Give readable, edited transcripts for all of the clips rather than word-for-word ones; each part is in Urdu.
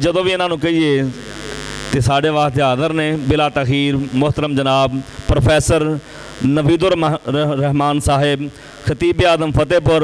ਜਦੋਂ ਵੀ ਇਹਨਾਂ ਨੂੰ ਕਹੀਏ ਤੇ ਸਾਡੇ ਵਾਸਤੇ ਹਾਜ਼ਰ ਨੇ ਬਿਲਾ ਤਖੀਰ ਮੁਹਤਰਮ ਜਨਾਬ ਪ੍ਰੋਫੈਸਰ ਨਵੀਦੁਰ ਰਹਿਮਾਨ ਸਾਹਿਬ ਖਤੀਬ ਆਦਮ ਫਤਿਹਪੁਰ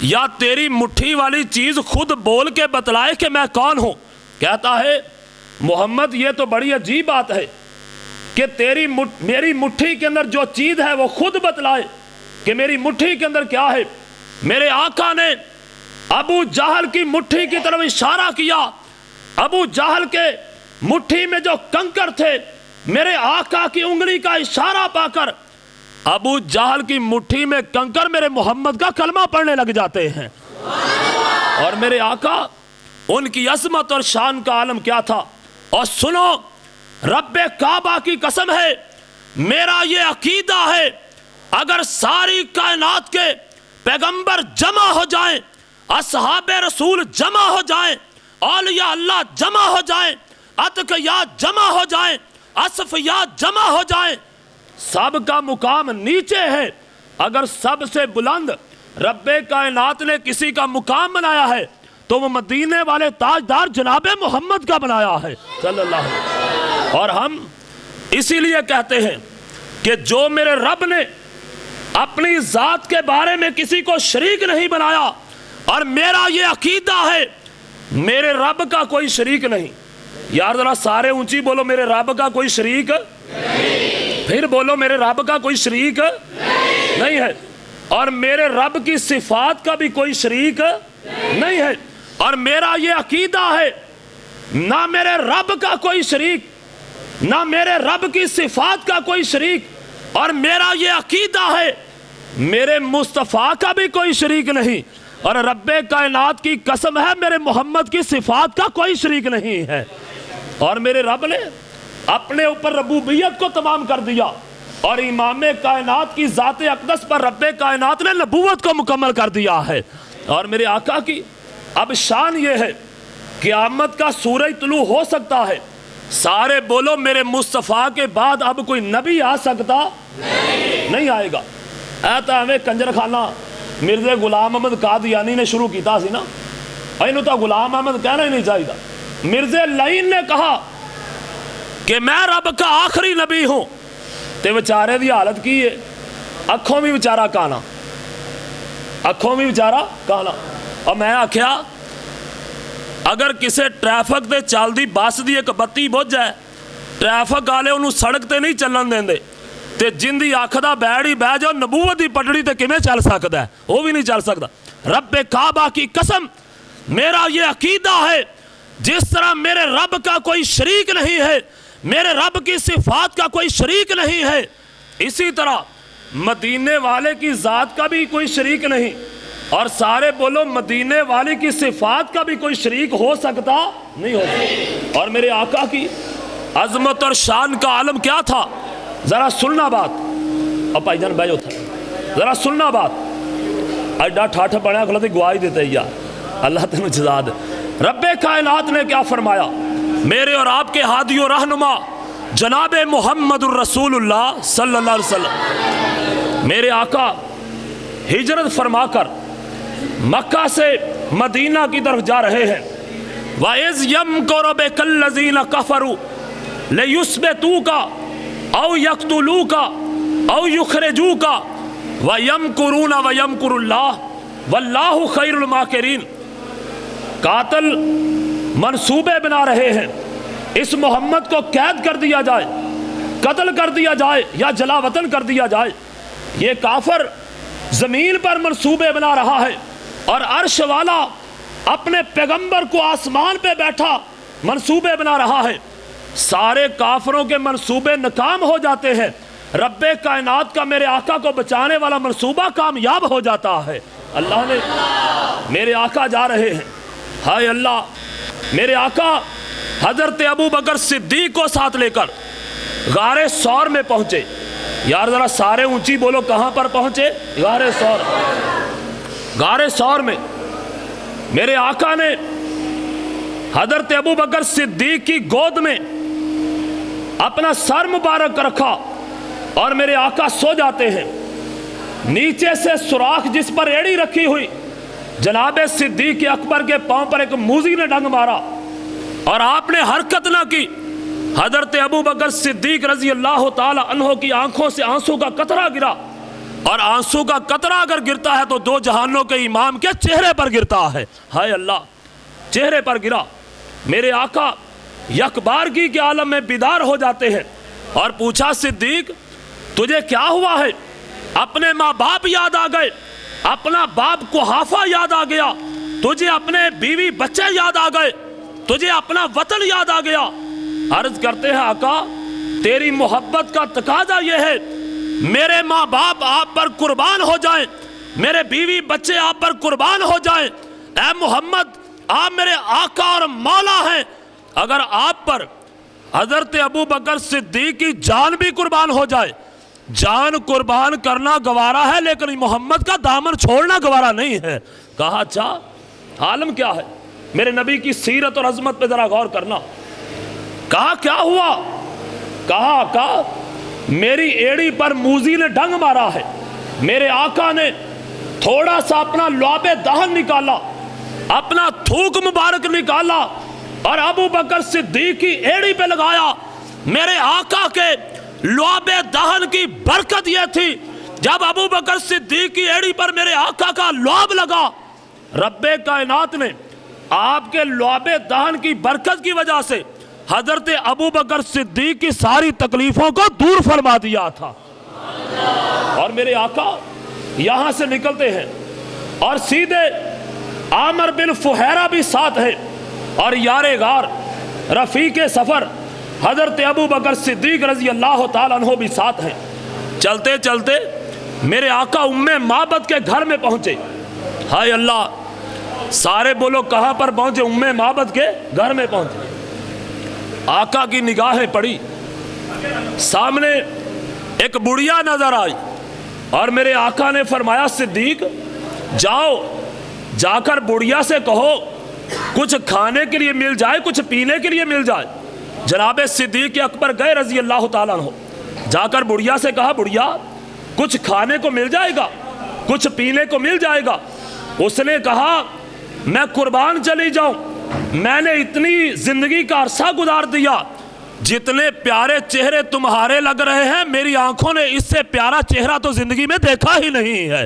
یا تیری مٹھی والی چیز خود بول کے بتلائے کہ میں کون ہوں؟ کہتا ہے محمد یہ تو بڑی عجیب بات ہے کہ میری مٹھی کے اندر جو چیز ہے وہ خود بتلائے کہ میری مٹھی کے اندر کیا ہے۔ میرے آقا نے ابو جہل کی مٹھی کی طرف اشارہ کیا۔ ابو جہل کے مٹھی میں جو کنکر تھے، میرے آقا کی انگلی کا اشارہ پا کر ابو جہل کی مٹھی میں کنکر میرے محمد کا کلمہ پڑھنے لگ جاتے ہیں۔ اور میرے آقا، ان کی عظمت اور شان کا عالم کیا تھا۔ اور سنو، رب کعبہ کی قسم ہے، میرا یہ عقیدہ ہے اگر ساری کائنات کے پیغمبر جمع ہو جائیں، اصحاب رسول جمع ہو جائیں، اولیاء اللہ جمع ہو جائیں، اتقیاء جمع ہو جائیں، اصفیاء جمع ہو جائیں، سب کا مقام نیچے ہے۔ اگر سب سے بلند رب کائنات نے کسی کا مقام بنایا ہے تو وہ مدینے والے تاجدار جناب محمد کا بنایا ہے صلی اللہ علیہ وسلم۔ اور ہم اسی لیے کہتے ہیں کہ جو میرے رب نے اپنی ذات کے بارے میں کسی کو شریک نہیں بنایا، اور میرا یہ عقیدہ ہے میرے رب کا کوئی شریک نہیں۔ یار ذرا سارے اونچی بولو، میرے رب کا کوئی شریک نہیں۔ پھر بولو، میرے رب کا کوئی شریک نہیں ہے۔ اور میرے رب کی صفات کا بھی کوئی شریک نہیں ہے۔ اور میرا یہ عقیدہ ہے نہ میرے رب کا کوئی شریک، نہ میرے رب کی صفات کا کوئی شریک، اور میرا یہ عقیدہ ہے میرے مصطفیٰ کا بھی کوئی شریک نہیں، اور رب کائنات کی قسم ہے میرے محمد کی صفات کا کوئی شریک نہیں ہے۔ اور میرے رب نے اپنے اوپر ربوبیت کو تمام کر دیا، اور امام کائنات کی ذات اقدس پر رب کائنات نے نبوت کو مکمل کر دیا ہے۔ اور میرے آقا کی اب شان یہ ہے، قیامت کا سورج طلوع ہو سکتا ہے، سارے بولو میرے مصطفیٰ کے بعد اب کوئی نبی آ سکتا نہیں آئے گا۔ ایتا ہمیں کنجر خانہ مرزا غلام احمد قادیانی نے شروع کیتا سی نا، اینو تا غلام احمد کہنا ہی نہیں چاہیے۔ مرزا لعین نے کہا کہ میں رب کا آخری نبی ہوں، تے بیچارے دی حالت کی ہے، اکھوں بھی بیچارہ کانا، اکھوں بھی بیچارہ کانا۔ اور میں آکھیا اگر کسے ٹریفک تے چل دی بس دی ایک بتی بجھ جائے، ٹریفک والے انہوں سڑک تے نہیں چلن دیں دے، تے جن دی آکھدا بیڑی بہ جاؤ نبوت دی پٹڑی تے کمیں چل سکتا ہے؟ وہ بھی نہیں چل سکتا۔ رب کعبہ کی قسم میرا یہ عقیدہ ہے جس طرح میرے رب کا کوئی شریک نہیں ہے، میرے رب کی صفات کا کوئی شریک نہیں ہے، اسی طرح مدینے والے کی ذات کا بھی کوئی شریک نہیں۔ اور سارے بولو مدینے والے کی صفات کا بھی کوئی شریک ہو سکتا نہیں ہو سکتا۔ اور میرے آقا کی عظمت اور شان کا عالم کیا تھا، ذرا سننا بات۔ اور بھائی جان بھائی ہوتا ذرا سننا بات، ایڈا ٹھاٹھ بڑھیا کھلا گواہی دیتے ہی یار، اللہ تینوں جزا دے۔ رب کائنات نے کیا فرمایا، میرے اور آپ کے ہادی و رہنما جناب محمد الرسول اللہ صلی اللہ علیہ وسلم، میرے آقا ہجرت فرما کر مکہ سے مدینہ کی طرف جا رہے ہیں۔ وَإِذْ يَمْكُرُ بِكَ الَّذِينَ كَفَرُوا لَيُثْبِتُوكَ أَوْ يَقْتُلُوكَ أَوْ يُخْرِجُوكَ وَيَمْكُرُونَ وَيَمْكُرُ اللَّهُ وَاللَّهُ خَيْرُ الْمَاكِرِينَ۔ قاتل منصوبے بنا رہے ہیں اس محمد کو قید کر دیا جائے، قتل کر دیا جائے یا جلا وطن کر دیا جائے۔ یہ کافر زمین پر منصوبے بنا رہا ہے، اور عرش والا اپنے پیغمبر کو آسمان پہ بیٹھا منصوبے بنا رہا ہے۔ سارے کافروں کے منصوبے ناکام ہو جاتے ہیں، رب کائنات کا میرے آقا کو بچانے والا منصوبہ کامیاب ہو جاتا ہے۔ اللہ نے میرے آقا جا رہے ہیں، ہائے اللہ، میرے آقا حضرت ابو بکر صدیق کو ساتھ لے کر غار ثور میں پہنچے۔ یار ذرا سارے اونچی بولو، کہاں پر پہنچے؟ غار ثور۔ غار ثور میں میرے آقا نے حضرت ابو بکر صدیق کی گود میں اپنا سر مبارک رکھا، اور میرے آقا سو جاتے ہیں۔ نیچے سے سوراخ جس پر ایڑی رکھی ہوئی، جناب صدیق اکبر کے پاؤں پر ایک موذی نے ڈنگ مارا، اور آپ نے حرکت نہ کی۔ حضرت ابو بکر صدیق رضی اللہ تعالی عنہ کی آنکھوں سے آنسو کا قطرہ گرا۔ اور آنسو کا قطرہ اگر گرتا ہے تو دو جہانوں کے امام کے چہرے پر گرتا ہے. ہائے اللہ، چہرے پر گرا. میرے آقا یکبارگی کے عالم میں بیدار ہو جاتے ہیں اور پوچھا صدیق تجھے کیا ہوا ہے؟ اپنے ماں باپ یاد آ گئے، اپنا باپ قحافہ یاد آ گیا، تجھے اپنے بیوی بچے یاد آ گئے، تجھے اپنا وطن یاد آ گیا. عرض کرتے ہیں آقا تیری محبت کا تقاضا یہ ہے میرے ماں باپ آپ پر قربان ہو جائیں، میرے بیوی بچے آپ پر قربان ہو جائیں. اے محمد آپ میرے آقا اور مولا ہیں، اگر آپ پر حضرت ابو بکر صدیق کی جان بھی قربان ہو جائے، جان قربان کرنا گوارا ہے لیکن محمد کا دامن چھوڑنا گوارا نہیں ہے. کہا اچھا عالم کیا ہے؟ میرے نبی کی سیرت اور عظمت پہ ذرا غور کرنا. کہا کیا ہوا؟ کہا آقا میری ایڑی پر موزی نے ڈنگ مارا ہے. میرے آقا نے تھوڑا سا اپنا لعاب دہن نکالا، اپنا تھوک مبارک نکالا اور ابو بکر صدیق کی ایڑی پہ لگایا. میرے آقا کے لعاب دہن کی برکت یہ تھی جب ابو بکر صدیق کی ایڑی پر میرے آقا کا لعاب لگا، رب کائنات نے آپ کے لعاب دہن کی برکت کی وجہ سے حضرت ابو بکر صدیق کی ساری تکلیفوں کو دور فرما دیا تھا. اور میرے آقا یہاں سے نکلتے ہیں اور سیدھے عامر بن فہیرہ بھی ساتھ ہے اور یار غار رفیق سفر حضرت ابو بکر صدیق رضی اللہ تعالیٰ عنہ بھی ساتھ ہیں. چلتے چلتے میرے آقا ام معبد کے گھر میں پہنچے. ہائے اللہ، سارے بولو کہاں پر پہنچے؟ ام معبد کے گھر میں پہنچے. آقا کی نگاہیں پڑی، سامنے ایک بڑھیا نظر آئی اور میرے آقا نے فرمایا صدیق جاؤ، جا کر بڑھیا سے کہو کچھ کھانے کے لیے مل جائے، کچھ پینے کے لیے مل جائے. جناب صدیق اکبر گئے رضی اللہ تعالیٰ عنہ، جا کر بڑھیا سے کہا بڑھیا کچھ کھانے کو مل جائے گا، کچھ پینے کو مل جائے گا. اس نے کہا میں قربان چلی جاؤں، میں نے اتنی زندگی کا عرصہ گزار دیا، جتنے پیارے چہرے تمہارے لگ رہے ہیں میری آنکھوں نے اس سے پیارا چہرہ تو زندگی میں دیکھا ہی نہیں ہے.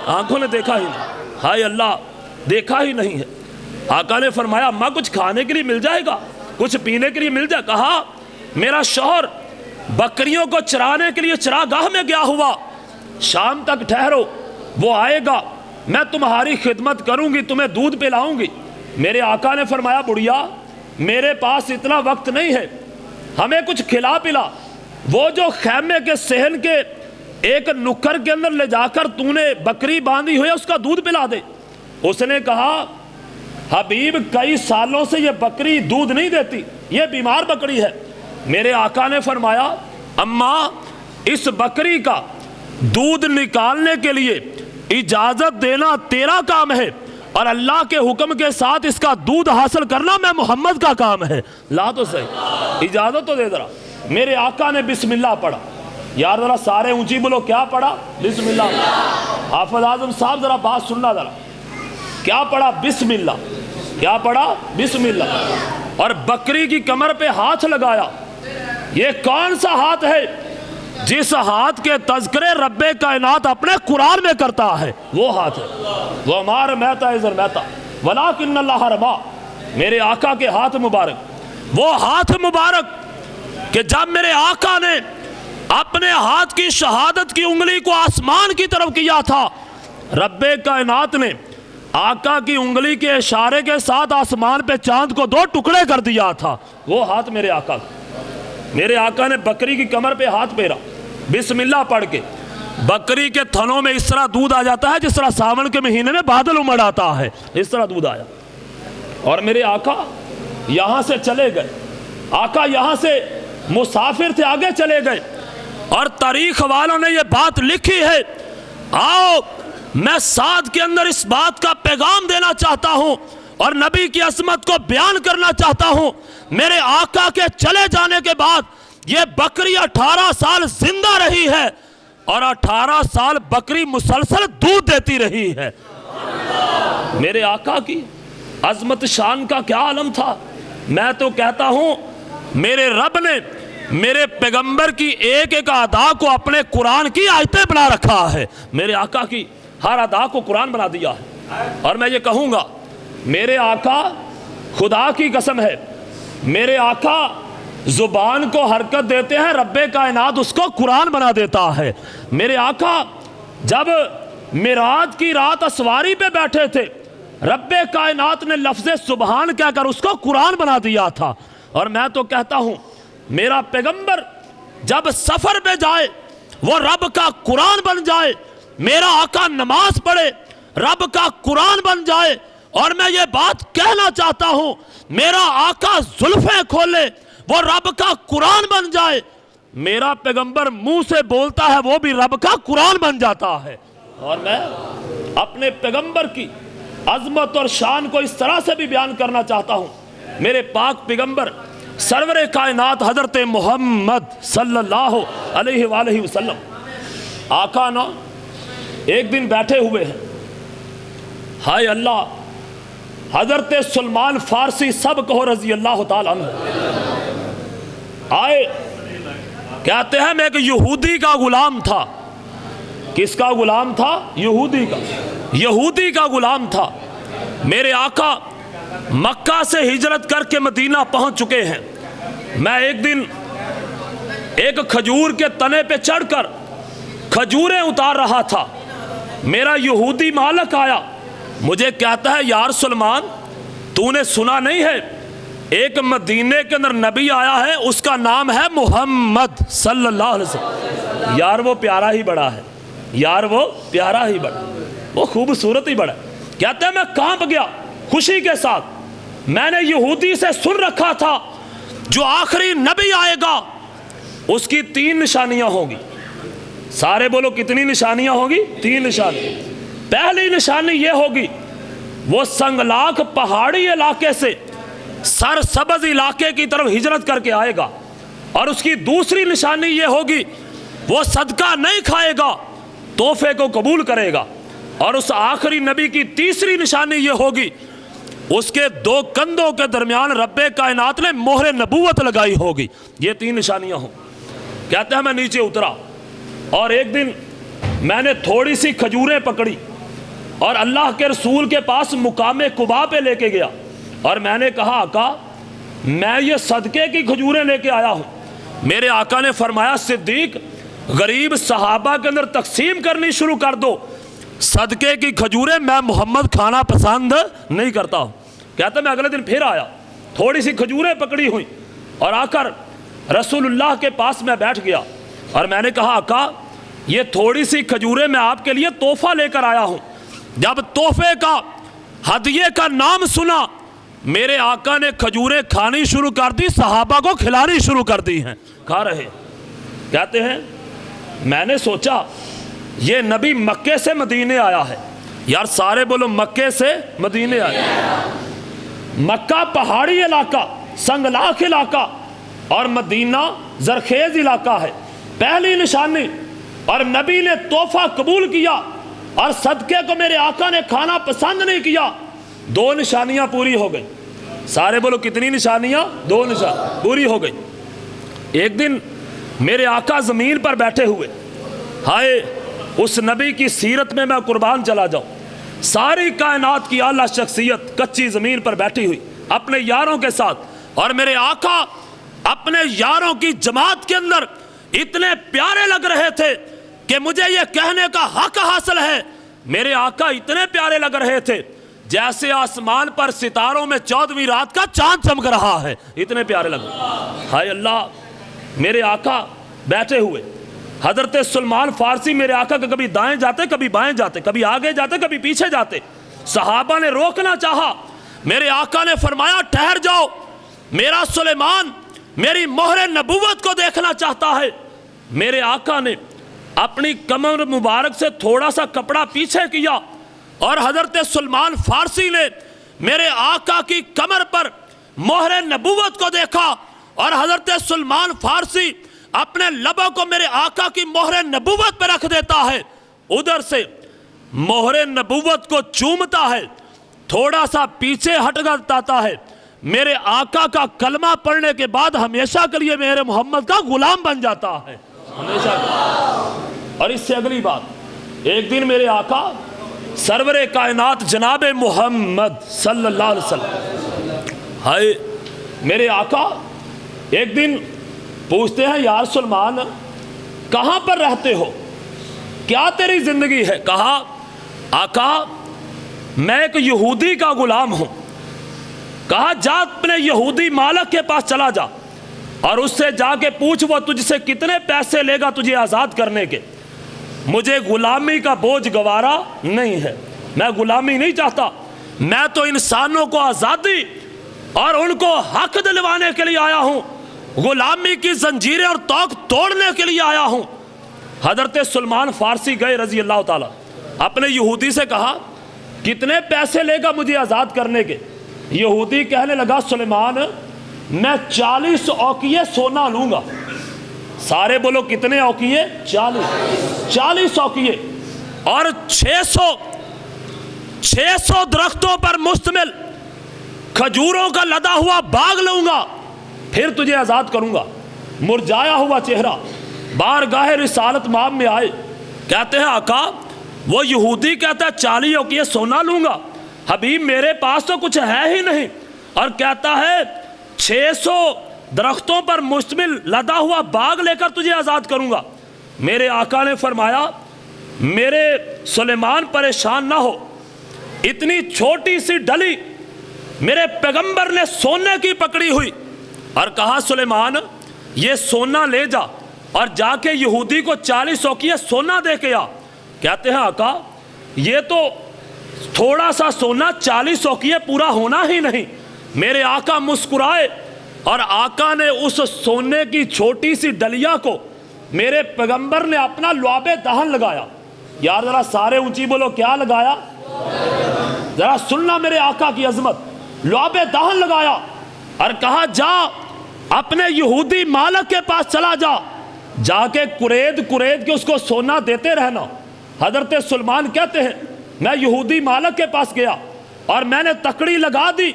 آنکھوں نے دیکھا ہی نہیں، ہائے اللہ دیکھا ہی نہیں ہے. آقا نے فرمایا ماں کچھ کھانے کے لیے مل جائے گا، کچھ پینے کے لیے مل جائے. کہا میرا شوہر بکریوں کو چرانے کے لیے چراگاہ میں گیا ہوا، شام تک ٹھہرو، وہ آئے گا، میں تمہاری خدمت کروں گی، تمہیں دودھ پلاؤں گی. میرے آقا نے فرمایا بڑھیا میرے پاس اتنا وقت نہیں ہے، ہمیں کچھ کھلا پلا. وہ جو خیمے کے صحن کے ایک نکر کے اندر لے جا کر تو نے بکری باندھی ہوئی ہے اس کا دودھ پلا دے. اس نے کہا حبیب کئی سالوں سے یہ بکری دودھ نہیں دیتی، یہ بیمار بکری ہے. میرے آقا نے فرمایا اماں اس بکری کا دودھ نکالنے کے لیے اجازت دینا تیرا کام ہے اور اللہ کے حکم کے ساتھ اس کا دودھ حاصل کرنا میں محمد کا کام ہے. لا تو صحیح، اجازت تو دے ذرا. میرے آقا نے بسم اللہ پڑھا. یار ذرا سارے اونچی بولو کیا پڑھا؟ بسم اللہ. حافظ اعظم صاحب ذرا بات سننا ذرا، کیا پڑھا؟ بسم اللہ. کیا پڑھا؟ بسم اللہ. اور بکری کی کمر پہ ہاتھ لگایا. یہ کون سا ہاتھ ہے؟ جس ہاتھ کے تذکرے رب کائنات اپنے قرآن میں کرتا ہے وہ ہاتھ ہے. وَمَا رَمَيْتَ إِذْ رَمَيْتَ وَلَٰكِنَّ اللَّهَ رَمَىٰ. میرے آقا کے ہاتھ مبارک، وہ ہاتھ مبارک کہ جب میرے آقا نے اپنے ہاتھ کی شہادت کی انگلی کو آسمان کی طرف کیا تھا، رب کائنات نے آقا کی انگلی کے اشارے کے ساتھ آسمان پہ چاند کو 2 ٹکڑے کر دیا تھا. وہ ہاتھ میرے آقا کا. میرے آقا نے بکری کی کمر پہ ہاتھ پھیرا، بسم اللہ پڑھ کے. بکری کے تھنوں میں اس طرح دودھ آ جاتا ہے جس طرح ساون کے مہینے میں بادل امڑ آتا ہے، اس طرح دودھ آیا. اور میرے آقا یہاں سے چلے گئے. آقا یہاں سے مسافر تھے، آگے چلے گئے. اور تاریخ والوں نے یہ بات لکھی ہے، آؤ میں ساتھ کے اندر اس بات کا پیغام دینا چاہتا ہوں اور نبی کی عظمت کو بیان کرنا چاہتا ہوں. میرے آقا کے چلے جانے کے بعد یہ بکری 18 سال زندہ رہی ہے اور 18 سال بکری مسلسل دودھ دیتی رہی ہے. میرے آقا کی عظمت شان کا کیا عالم تھا. میں تو کہتا ہوں میرے رب نے میرے پیغمبر کی ایک ایک ادا کو اپنے قرآن کی آیتیں بنا رکھا ہے. میرے آقا کی ہر ادا کو قرآن بنا دیا ہے. اور میں یہ کہوں گا میرے آقا خدا کی قسم ہے, میرے آقا زبان کو حرکت دیتے ہیں, رب کائنات اس کو قرآن بنا دیتا ہے. میرے آقا جب معراج کی رات اسواری پہ بیٹھے تھے, رب کائنات نے لفظ سبحان کہہ کر اس کو قرآن بنا دیا تھا. اور میں تو کہتا ہوں میرا پیغمبر جب سفر پہ جائے وہ رب کا قرآن بن جائے, میرا آقا نماز پڑھے رب کا قرآن بن جائے. اور میں یہ بات کہنا چاہتا ہوں میرا آقا زلفیں کھولے وہ رب کا قرآن بن جائے. میرا پیغمبر منہ سے بولتا ہے وہ بھی رب کا قرآن بن جاتا ہے. اور میں اپنے پیغمبر کی عظمت اور شان کو اس طرح سے بھی بیان کرنا چاہتا ہوں. میرے پاک پیغمبر سرور کائنات حضرت محمد صلی اللہ علیہ وآلہ وسلم آقا نا ایک دن بیٹھے ہوئے ہیں, ہائے اللہ, حضرت سلمان فارسی سب کہو رضی اللہ تعالیٰ عنہ آئے, کہتے ہیں میں ایک یہودی کا غلام تھا. کس کا غلام تھا؟ یہودی کا غلام تھا. میرے آقا مکہ سے ہجرت کر کے مدینہ پہنچ چکے ہیں. میں ایک دن ایک کھجور کے تنے پہ چڑھ کر کھجوریں اتار رہا تھا. میرا یہودی مالک آیا, مجھے کہتا ہے یار سلمان تو نے سنا نہیں ہے ایک مدینے کے اندر نبی آیا ہے, اس کا نام ہے محمد صلی اللہ علیہ وسلم. یار وہ پیارا ہی بڑا ہے, یار وہ پیارا ہی بڑا, وہ خوبصورت ہی بڑا. کہتے ہیں میں کانپ گیا خوشی کے ساتھ. میں نے یہودی سے سن رکھا تھا جو آخری نبی آئے گا اس کی 3 نشانیاں ہوں گی. سارے بولو کتنی نشانیاں ہوں گی؟ 3 نشانی. پہلی نشانی یہ ہوگی وہ سنگلاخ پہاڑی علاقے سے سرسبز علاقے کی طرف ہجرت کر کے آئے گا. اور اس کی دوسری نشانی یہ ہوگی وہ صدقہ نہیں کھائے گا, تحفے کو قبول کرے گا. اور اس آخری نبی کی تیسری نشانی یہ ہوگی اس کے 2 کندھوں کے درمیان رب کائنات نے مہر نبوت لگائی ہوگی. یہ 3 نشانیاں ہوں. کہتے ہیں میں نیچے اترا اور ایک دن میں نے تھوڑی سی کھجوریں پکڑی اور اللہ کے رسول کے پاس مقام قباء پہ لے کے گیا. اور میں نے کہا آقا میں یہ صدقے کی کھجوریں لے کے آیا ہوں. میرے آقا نے فرمایا صدیق غریب صحابہ کے اندر تقسیم کرنی شروع کر دو, صدقے کی کھجوریں میں محمد کھانا پسند نہیں کرتا ہوں. کہتا میں اگلے دن پھر آیا, تھوڑی سی کھجوریں پکڑی ہوئی اور آ کر رسول اللہ کے پاس میں بیٹھ گیا. اور میں نے کہا آقا یہ تھوڑی سی کھجوریں میں آپ کے لیے تحفہ لے کر آیا ہوں. جب تحفے کا ہدیے کا نام سنا میرے آقا نے کھجوریں کھانی شروع کر دی, صحابہ کو کھلانی شروع کر دی ہیں, کھا رہے. کہتے ہیں میں نے سوچا یہ نبی مکے سے مدینے آیا ہے. یار سارے بولو مکے سے مدینے آیا. مکہ پہاڑی علاقہ, سنگلاخ علاقہ, اور مدینہ زرخیز علاقہ ہے. پہلی نشانی, اور نبی نے تحفہ قبول کیا اور صدقے کو میرے آقا نے کھانا پسند نہیں کیا. 2 نشانیاں پوری ہو گئی. سارے بولو کتنی نشانیاں؟ 2 نشانیاں پوری ہو گئی. ایک دن میرے آقا زمین پر بیٹھے ہوئے, ہائے اس نبی کی سیرت میں قربان چلا جاؤں. ساری کائنات کی اعلیٰ شخصیت کچی زمین پر بیٹھی ہوئی اپنے یاروں کے ساتھ, اور میرے آقا اپنے یاروں کی جماعت کے اندر اتنے پیارے لگ رہے تھے کہ مجھے یہ کہنے کا حق حاصل ہے. میرے آقا اتنے پیارے لگ رہے تھے جیسے آسمان پر ستاروں میں 14ویں رات کا چاند چمک رہا ہے, اتنے پیارے لگ رہے. ہائے اللہ, میرے آقا بیٹھے ہوئے. حضرت سلمان فارسی میرے آقا کے کبھی دائیں جاتے کبھی بائیں جاتے, کبھی آگے جاتے کبھی پیچھے جاتے. صحابہ نے روکنا چاہا, میرے آقا نے فرمایا ٹھہر جاؤ, میرا سلیمان میری مہر نبوت کو دیکھنا چاہتا ہے. میرے آقا نے اپنی کمر مبارک سے تھوڑا سا کپڑا پیچھے کیا اور حضرت سلمان فارسی نے میرے آقا کی کمر پر مہر نبوت کو دیکھا, اور حضرت سلمان فارسی اپنے لبوں کو میرے آقا کی مہر نبوت پہ رکھ دیتا ہے. ادھر سے مہر نبوت کو چومتا ہے, تھوڑا سا پیچھے ہٹ جاتا ہے, میرے آقا کا کلمہ پڑھنے کے بعد ہمیشہ کے لیے میرے محمد کا غلام بن جاتا ہے، ہمیشہ کے لیے۔ اور اس سے اگلی بات، ایک دن میرے آقا سرور کائنات جناب محمد صلی اللہ علیہ وسلم، ہائے میرے آقا ایک دن پوچھتے ہیں یا سلمان کہاں پر رہتے ہو، کیا تیری زندگی ہے؟ کہا آقا میں ایک یہودی کا غلام ہوں۔ کہا جا اپنے یہودی مالک کے پاس چلا جا اور اس سے جا کے پوچھ وہ تجھ سے کتنے پیسے لے گا تجھے آزاد کرنے کے۔ مجھے غلامی کا بوجھ گوارا نہیں ہے، میں غلامی نہیں چاہتا، میں تو انسانوں کو آزادی اور ان کو حق دلوانے کے لیے آیا ہوں، غلامی کی زنجیریں اور توق توڑنے کے لیے آیا ہوں۔ حضرت سلمان فارسی گئے رضی اللہ تعالیٰ، اپنے یہودی سے کہا کتنے پیسے لے گا مجھے آزاد کرنے کے؟ یہودی کہنے لگا سلیمان میں 40 اوقیے سونا لوں گا۔ سارے بولو کتنے اوقیے؟ 40 اوقیے، اور 600 درختوں پر مشتمل کھجوروں کا لدا ہوا باغ لوں گا، پھر تجھے آزاد کروں گا۔ مرجایا ہوا چہرہ بارگاہ رسالت مآب میں آئے، کہتے ہیں آقا وہ یہودی کہتا ہے 40 اوقیے سونا لوں گا، حبیب میرے پاس تو کچھ ہے ہی نہیں، اور کہتا ہے 600 درختوں پر مشتمل لدا ہوا باغ لے کر تجھے آزاد کروں گا۔ میرے آقا نے فرمایا میرے سلیمان پریشان نہ ہو، اتنی چھوٹی سی ڈلی میرے پیغمبر نے سونے کی پکڑی ہوئی، اور کہا سلیمان یہ سونا لے جا اور جا کے یہودی کو 40 اوقیہ سونا دے کے آ۔ کہتے ہیں آقا یہ تو تھوڑا سا سونا 40 اوقیہ پورا ہونا ہی نہیں۔ میرے آقا مسکرائے اور آقا نے اس سونے کی چھوٹی سی ڈلیا کو میرے پیغمبر نے اپنا لعاب دہن لگایا۔ یار ذرا سارے اونچی بولو کیا لگایا؟ ذرا سننا میرے آقا کی عظمت، لعاب دہن لگایا اور کہا جا اپنے یہودی مالک کے پاس چلا جا، جا کے کرید کے اس کو سونا دیتے رہنا۔ حضرت سلمان کہتے ہیں میں یہودی مالک کے پاس گیا اور میں نے تکڑی لگا دی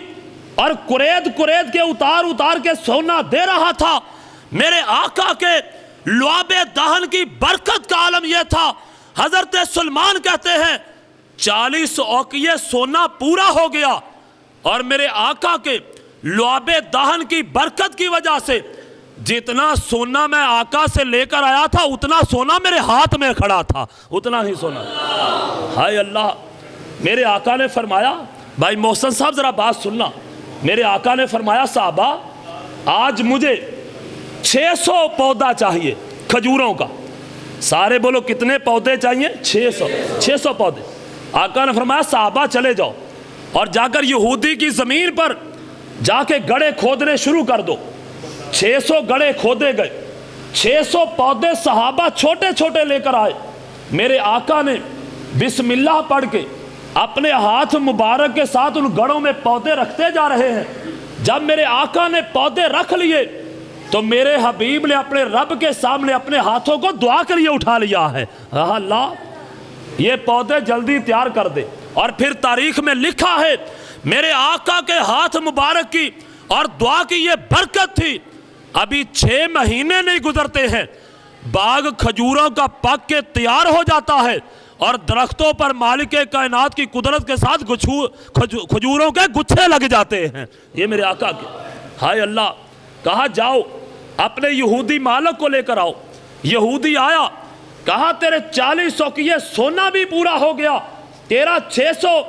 اور کرید کے اتار کے سونا دے رہا تھا۔ میرے آقا کے لعاب دہن کی برکت کا عالم یہ تھا، حضرت سلمان کہتے ہیں 40 اوقیے سونا پورا ہو گیا، اور میرے آقا کے لعاب دہن کی برکت کی وجہ سے جتنا سونا میں آقا سے لے کر آیا تھا اتنا سونا میرے ہاتھ میں کھڑا تھا، اتنا ہی سونا۔ ہائے اللہ، میرے آقا نے فرمایا، بھائی محسن صاحب ذرا بات سننا، میرے آقا نے فرمایا صحابہ آج مجھے 600 پودا چاہیے کھجوروں کا۔ سارے بولو کتنے پودے چاہیے؟ 600 پودے۔ آقا نے فرمایا صحابہ چلے جاؤ اور جا کر یہودی کی زمین پر جا کے گڑھے کھودنے شروع کر دو۔ 600 گڑھے کھودے گئے، 600 پودے صحابہ چھوٹے چھوٹے لے کر آئے۔ میرے آقا نے بسم اللہ پڑھ کے اپنے ہاتھ مبارک کے ساتھ ان گڑھوں میں پودے رکھتے جا رہے ہیں۔ جب میرے آقا نے پودے رکھ لیے تو میرے حبیب نے اپنے رب کے سامنے اپنے ہاتھوں کو دعا کے لیے اٹھا لیا ہے، اللہ یہ پودے جلدی تیار کر دے۔ اور پھر تاریخ میں لکھا ہے میرے آقا کے ہاتھ مبارک کی اور دعا کی یہ برکت تھی، ابھی 6 مہینے نہیں گزرتے ہیں باغ کھجوروں کا پک کے تیار ہو جاتا ہے، اور درختوں پر مالک کائنات کی قدرت کے ساتھ کھجوروں کے گچھے لگ جاتے ہیں۔ یہ میرے آقا کے، ہائے اللہ، کہا جاؤ اپنے یہودی مالک کو لے کر آؤ۔ یہودی آیا، کہا تیرے 40 اوقیے سونا بھی پورا ہو گیا، تیرا 600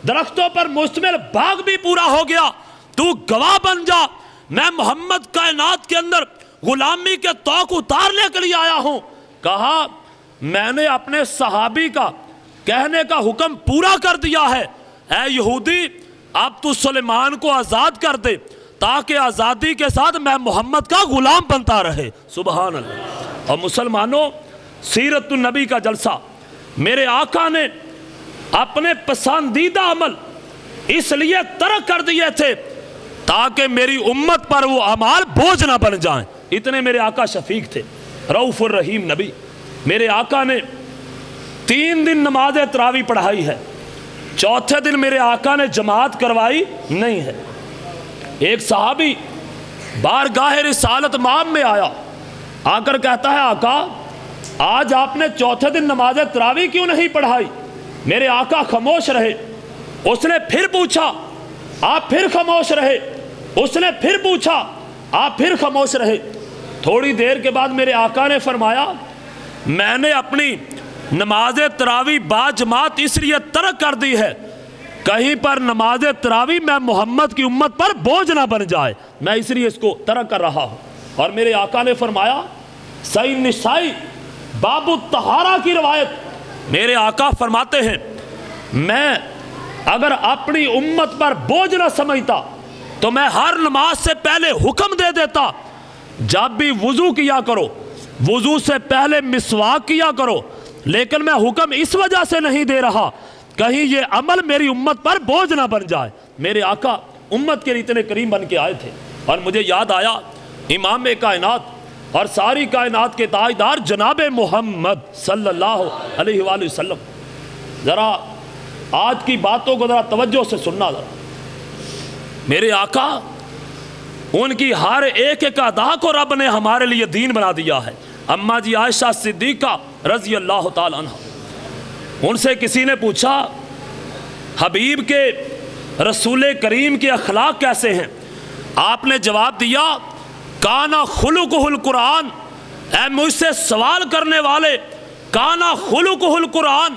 درختوں پر مشتمل باغ بھی پورا ہو گیا، تو گواہ بن جا، میں محمد کائنات کے اندر غلامی کے توق اتارنے کے لیے آیا ہوں۔ کہا میں نے اپنے صحابی کا کہنے کا حکم پورا کر دیا ہے، اے یہودی اب تو سلیمان کو آزاد کر دے تاکہ آزادی کے ساتھ میں محمد کا غلام بنتا رہے۔ سبحان اللہ۔ اور مسلمانوں، سیرت النبی کا جلسہ، میرے آقا نے اپنے پسندیدہ عمل اس لیے ترک کر دیے تھے تاکہ میری امت پر وہ اعمال بوجھ نہ بن جائیں، اتنے میرے آقا شفیق تھے، رؤوف الرحیم نبی۔ میرے آقا نے 3 دن نماز تراویح پڑھائی ہے، چوتھے دن میرے آقا نے جماعت کروائی نہیں ہے۔ ایک صحابی بارگاہ رسالت مام میں آیا، آ کر کہتا ہے آقا آج آپ نے چوتھے دن نماز تراویح کیوں نہیں پڑھائی؟ میرے آقا خاموش رہے۔ اس نے پھر پوچھا، آپ پھر خاموش رہے۔ اس نے پھر پوچھا، آپ پھر خاموش رہے۔ تھوڑی دیر کے بعد میرے آقا نے فرمایا میں نے اپنی نماز تراویح با جماعت اس لیے ترک کر دی ہے کہیں پر نماز تراویح میں محمد کی امت پر بوجھ نہ بن جائے، میں اس لیے اس کو ترک کر رہا ہوں۔ اور میرے آقا نے فرمایا صحیح نسائی باب الطہارہ کی روایت، میرے آقا فرماتے ہیں میں اگر اپنی امت پر بوجھ نہ سمجھتا تو میں ہر نماز سے پہلے حکم دے دیتا جب بھی وضو کیا کرو وضو سے پہلے مسواک کیا کرو، لیکن میں حکم اس وجہ سے نہیں دے رہا کہیں یہ عمل میری امت پر بوجھ نہ بن جائے۔ میرے آقا امت کے اتنے کریم بن کے آئے تھے، اور مجھے یاد آیا امام کائنات اور ساری کائنات کے تاجدار جناب محمد صلی اللہ علیہ وآلہ وسلم، ذرا آج کی باتوں کو ذرا توجہ سے سننا ذرا۔ میرے آقا ان کی ہر ایک ادا کو رب نے ہمارے لیے دین بنا دیا ہے۔ اماں جی عائشہ صدیقہ رضی اللہ تعالی عنہ، ان سے کسی نے پوچھا حبیب کے رسول کریم کے اخلاق کیسے ہیں؟ آپ نے جواب دیا کانا خلقہ القرآن، اے مجھ سے سوال کرنے والے، کانا خلقہ القرآن،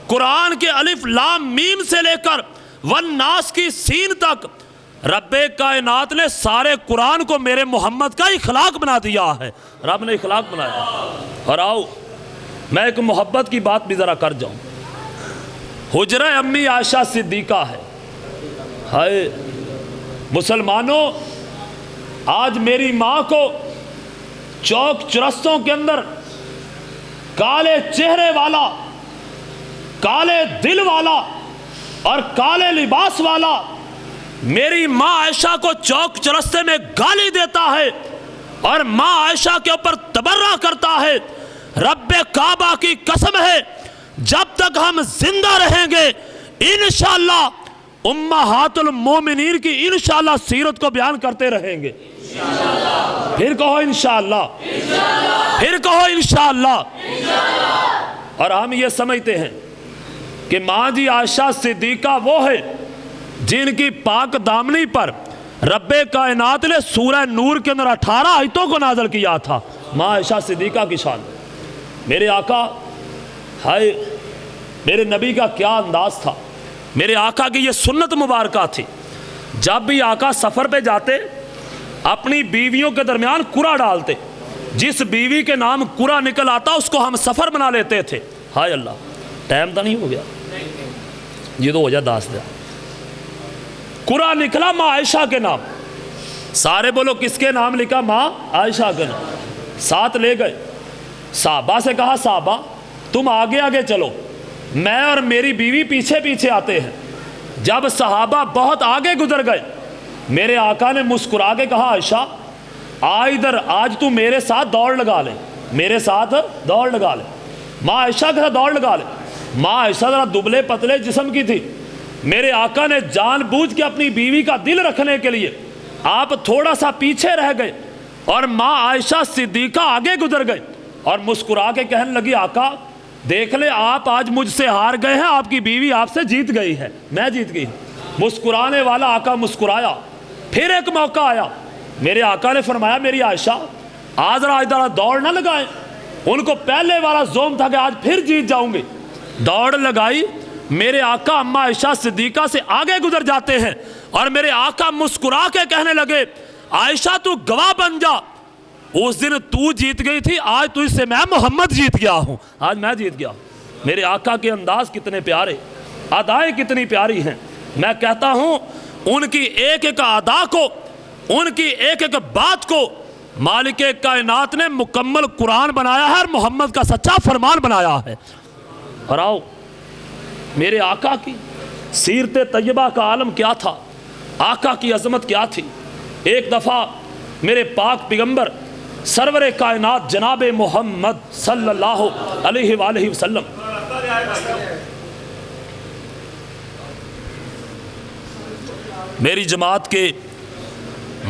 قرآن کے الف لام میم سے لے کر والناس کی سین تک رب کائنات نے سارے قرآن کو میرے محمد کا اخلاق بنا دیا ہے، رب نے اخلاق بنایا۔ اور آؤ میں ایک محبت کی بات بھی ذرا کر جاؤں، حجرہ امی عائشہ صدیقہ ہے۔ ہائے مسلمانوں، آج میری ماں کو چوک چرستوں کے اندر کالے چہرے والا، کالے دل والا اور کالے لباس والا میری ماں عائشہ کو چوک چرستے میں گالی دیتا ہے اور ماں عائشہ کے اوپر تبرہ کرتا ہے۔ رب کعبہ کی قسم ہے جب تک ہم زندہ رہیں گے انشاءاللہ امہات المومنین کی انشاءاللہ سیرت کو بیان کرتے رہیں گے۔ پھر کہو انشاءاللہ، پھر کہو انشاءاللہ۔ اور ہم یہ سمجھتے ہیں کہ ماں جی عائشہ صدیقہ وہ ہے جن کی پاک دامنی پر رب کائنات نے سورہ نور کے اندر 18 آیتوں کو نازل کیا تھا، ماں عائشہ صدیقہ کی شان۔ میرے آقا، ہائے میرے نبی کا کیا انداز تھا، میرے آقا کی یہ سنت مبارکہ تھی، جب بھی آقا سفر پہ جاتے اپنی بیویوں کے درمیان قرعہ ڈالتے، جس بیوی کے نام قرعہ نکل آتا اس کو ہم سفر بنا لیتے تھے۔ ہائے اللہ، ٹائم تو نہیں ہو گیا؟ یہ تو ہو جائے 10 دن۔ قرعہ نکلا ماں عائشہ کے نام، سارے بولو کس کے نام لکھا؟ ماں عائشہ کے نام۔ ساتھ لے گئے، صحابہ سے کہا صحابہ تم آگے آگے چلو، میں اور میری بیوی پیچھے پیچھے آتے ہیں۔ جب صحابہ بہت آگے گزر گئے میرے آقا نے مسکرا کے کہا عائشہ ادھر، آج تو میرے ساتھ دوڑ لگا لے، میرے ساتھ دوڑ لگا لے۔ ماں عائشہ کے ساتھ دوڑ لگا لے۔ ماں عائشہ ذرا دبلے پتلے جسم کی تھی، میرے آقا نے جان بوجھ کے اپنی بیوی کا دل رکھنے کے لیے آپ تھوڑا سا پیچھے رہ گئے اور ماں عائشہ صدیقہ آگے گزر گئے اور مسکرا کے کہنے لگی آقا دیکھ لے آپ آج مجھ سے ہار گئے ہیں، آپ کی بیوی آپ سے جیت گئی ہے، میں جیت گئی ہوں۔ مسکرانے والا آقا مسکرایا۔ پھر ایک موقع آیا، میرے آقا نے فرمایا میری عائشہ آج ذرا دوڑ نہ لگائیں۔ ان کو پہلے والا زوم تھا کہ آج پھر جیت جاؤں گے۔ دوڑ لگائی، میرے آقا اماں عائشہ صدیقہ سے آگے گزر جاتے ہیں اور میرے آقا مسکرا کے کہنے لگے عائشہ تو گواہ بن جا، اس دن تو جیت گئی تھی، آج تو اس سے میں محمد جیت گیا ہوں، آج میں جیت گیا ہوں۔ میرے آقا کے انداز کتنے پیارے، ادائیں کتنی پیاری ہیں۔ میں کہتا ہوں ان کی ایک ایک ادا کو، ان کی ایک ایک بات کو مالک کائنات نے مکمل قرآن بنایا ہے اور محمد کا سچا فرمان بنایا ہے۔ اور آؤ میرے آقا کی سیرت طیبہ کا عالم کیا تھا، آقا کی عظمت کیا تھی۔ ایک دفعہ میرے پاک پیغمبر سرور کائنات جناب محمد صلی اللہ علیہ وآلہ وسلم میری جماعت کے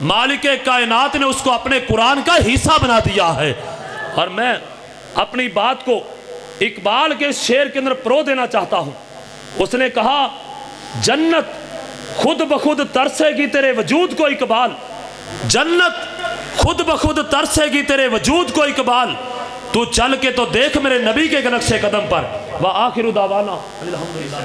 مالک کائنات نے اس کو اپنے قرآن کا حصہ بنا دیا ہے۔ اور میں اپنی بات کو اقبال کے اس شعر کے اندر پرو دینا چاہتا ہوں۔ اس نے کہا جنت خود بخود ترسے گی تیرے وجود کو اقبال، جنت خود بخود ترسے گی تیرے وجود کو اقبال، تو چل کے تو دیکھ میرے نبی کے نقش قدم پر۔ وآخر دعوانا الحمدللہ۔